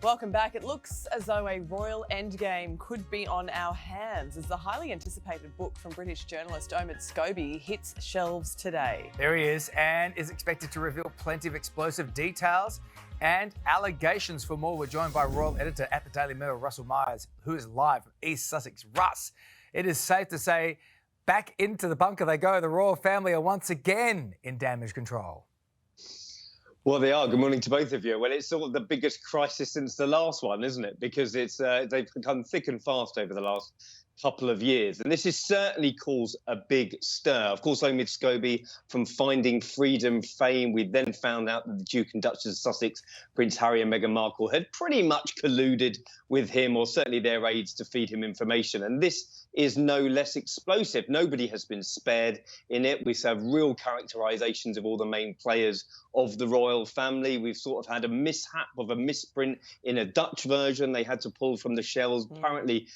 Welcome back. It looks as though a royal endgame could be on our hands as the highly anticipated book from British journalist Omid Scobie hits shelves today. There he is, and is expected to reveal plenty of explosive details and allegations. For more, we're joined by royal editor at the Daily Mirror, Russell Myers, who is live from East Sussex. Russ, it is safe to say back into the bunker they go. The royal family are once again in damage control. Well, they are. Good morning to both of you. Well, it's sort of the biggest crisis since the last one, isn't it? Because it's they've become thick and fast over the last couple of years. And this has certainly caused a big stir. Of course, Omid Scobie from Finding Freedom fame. We then found out that the Duke and Duchess of Sussex, Prince Harry and Meghan Markle, had pretty much colluded with him, or certainly their aides, to feed him information. And this is no less explosive. Nobody has been spared in it. We have real characterizations of all the main players of the royal family. We've sort of had a mishap of a misprint in a Dutch version. They had to pull from the shelves, apparently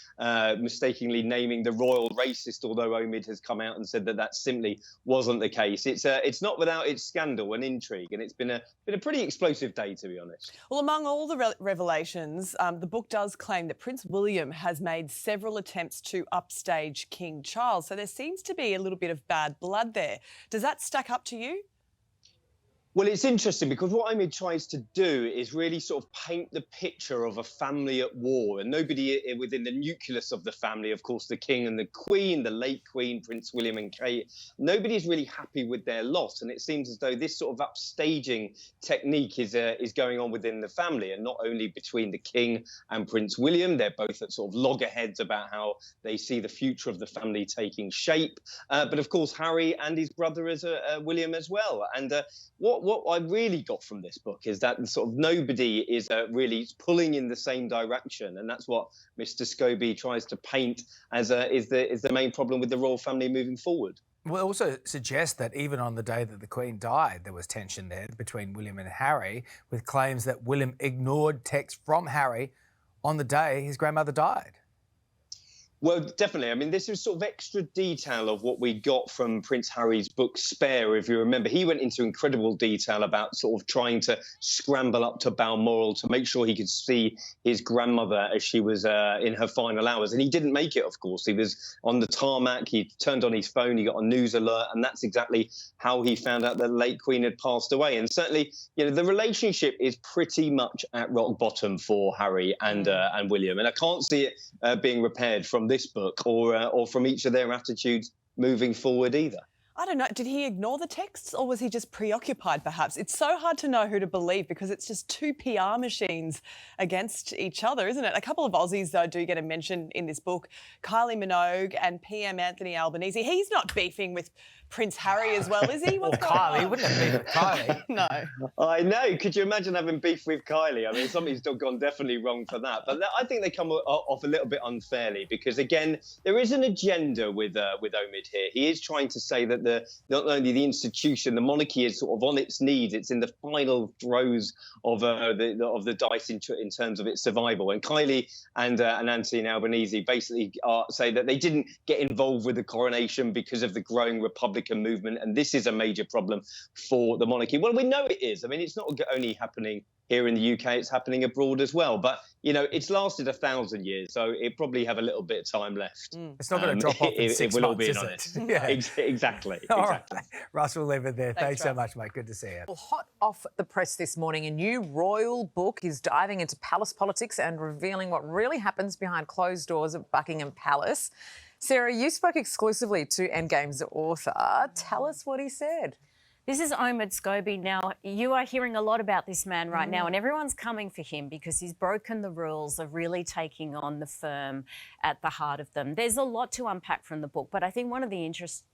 mistakenly naming the royal racist, although Omid has come out and said that that simply wasn't the case. It's not without its scandal and intrigue, and it's been a pretty explosive day, to be honest. Well, among all the revelations, the book does claim that Prince William has made several attempts to upstage King Charles. So there seems to be a little bit of bad blood there. Does that stack up to you? Well, it's interesting because what Omid tries to do is really sort of paint the picture of a family at war, and nobody within the nucleus of the family, of course, the King and the Queen, the late Queen, Prince William and Kate, nobody's really happy with their lot. And it seems as though this sort of upstaging technique is going on within the family, and not only between the King and Prince William. They're both at sort of loggerheads about how they see the future of the family taking shape. But of course, Harry and his brother William as well. And what I really got from this book is that sort of nobody is really pulling in the same direction, and that's what Mr. Scobie tries to paint as is the main problem with the royal family moving forward. Well, it also suggests that even on the day that the Queen died, there was tension there between William and Harry, with claims that William ignored texts from Harry on the day his grandmother died. Well, definitely. I mean, this is sort of extra detail of what we got from Prince Harry's book Spare, if you remember. He went into incredible detail about sort of trying to scramble up to Balmoral to make sure he could see his grandmother as she was in her final hours. And he didn't make it, of course. He was on the tarmac, he turned on his phone, he got a news alert, and that's exactly how he found out that the late Queen had passed away. And certainly, you know, the relationship is pretty much at rock bottom for Harry and William. And I can't see it being repaired from this book or from each of their attitudes moving forward either. I don't know. Did he ignore the texts, or was he just preoccupied, perhaps? It's so hard to know who to believe because it's just two PR machines against each other, isn't it? A couple of Aussies, though, do get a mention in this book. Kylie Minogue and PM Anthony Albanese. He's not beefing with Prince Harry as well, is he? What's going Kylie, on? wouldn't have beef with Kylie. No. I know. Could you imagine having beef with Kylie? I mean, something's gone definitely wrong for that. But I think they come off a little bit unfairly because, again, there is an agenda with Omid here. He is trying to say that not only the institution, the monarchy is sort of on its knees. It's in the final throes of the dice in terms of its survival. And Kylie and Anthony Albanese basically say that they didn't get involved with the coronation because of the growing Republican movement, and this is a major problem for the monarchy. Well, we know it is. I mean, it's not only happening here in the UK, it's happening abroad as well. But, you know, it's lasted 1,000 years, so it probably have a little bit of time left. It's not going to drop off in 6 we'll all months, be is honest. it? Yeah. Exactly. All exactly. right. Russ, we'll leave it there. Thanks so Russ. much, mate. Good to see you. Well, hot off the press this morning, a new royal book is diving into palace politics and revealing what really happens behind closed doors at Buckingham Palace. Sarrah, you spoke exclusively to Endgame's author. Tell us what he said. This is Omid Scobie. Now, you are hearing a lot about this man right now, and everyone's coming for him because he's broken the rules of really taking on the firm at the heart of them. There's a lot to unpack from the book, but I think one of the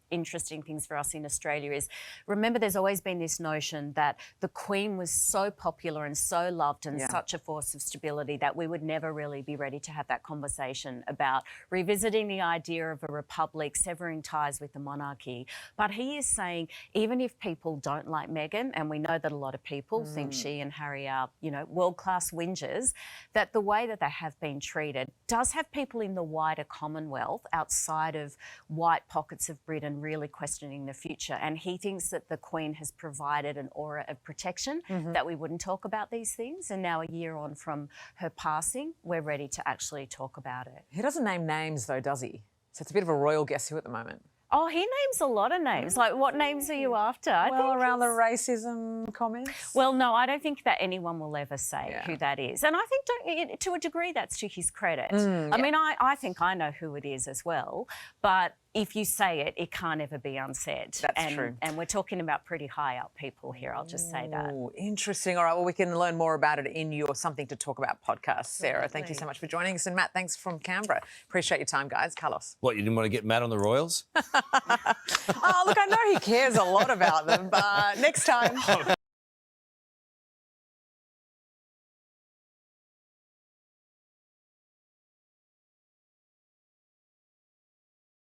interesting things for us in Australia is, remember, there's always been this notion that the Queen was so popular and so loved and such a force of stability that we would never really be ready to have that conversation about revisiting the idea of a republic, severing ties with the monarchy. But he is saying, even if people don't like Meghan, and we know that a lot of people think she and Harry are, you know, world-class whingers, that the way that they have been treated does have people in the wider Commonwealth, outside of white pockets of Britain, and really questioning the future. And he thinks that the Queen has provided an aura of protection, that we wouldn't talk about these things. And now, a year on from her passing, we're ready to actually talk about it. He doesn't name names, though, does he? So it's a bit of a royal guess who at the moment. Oh, he names a lot of names. Like, what names are you after? I Well, think around the racism comments. Well, no, I don't think that anyone will ever say who that is. And I think, to a degree, that's to his credit. I mean, I think I know who it is as well. But if you say it, it can't ever be unsaid. That's true. And we're talking about pretty high up people here, I'll just say that. Oh, interesting. All right, well, we can learn more about it in your Something to Talk About podcast, Sarah. Thank you so much for joining us. And Matt, thanks from Canberra. Appreciate your time, guys. Carlos. What, you didn't want to get Matt on the Royals? Oh, look, I know he cares a lot about them, but next time.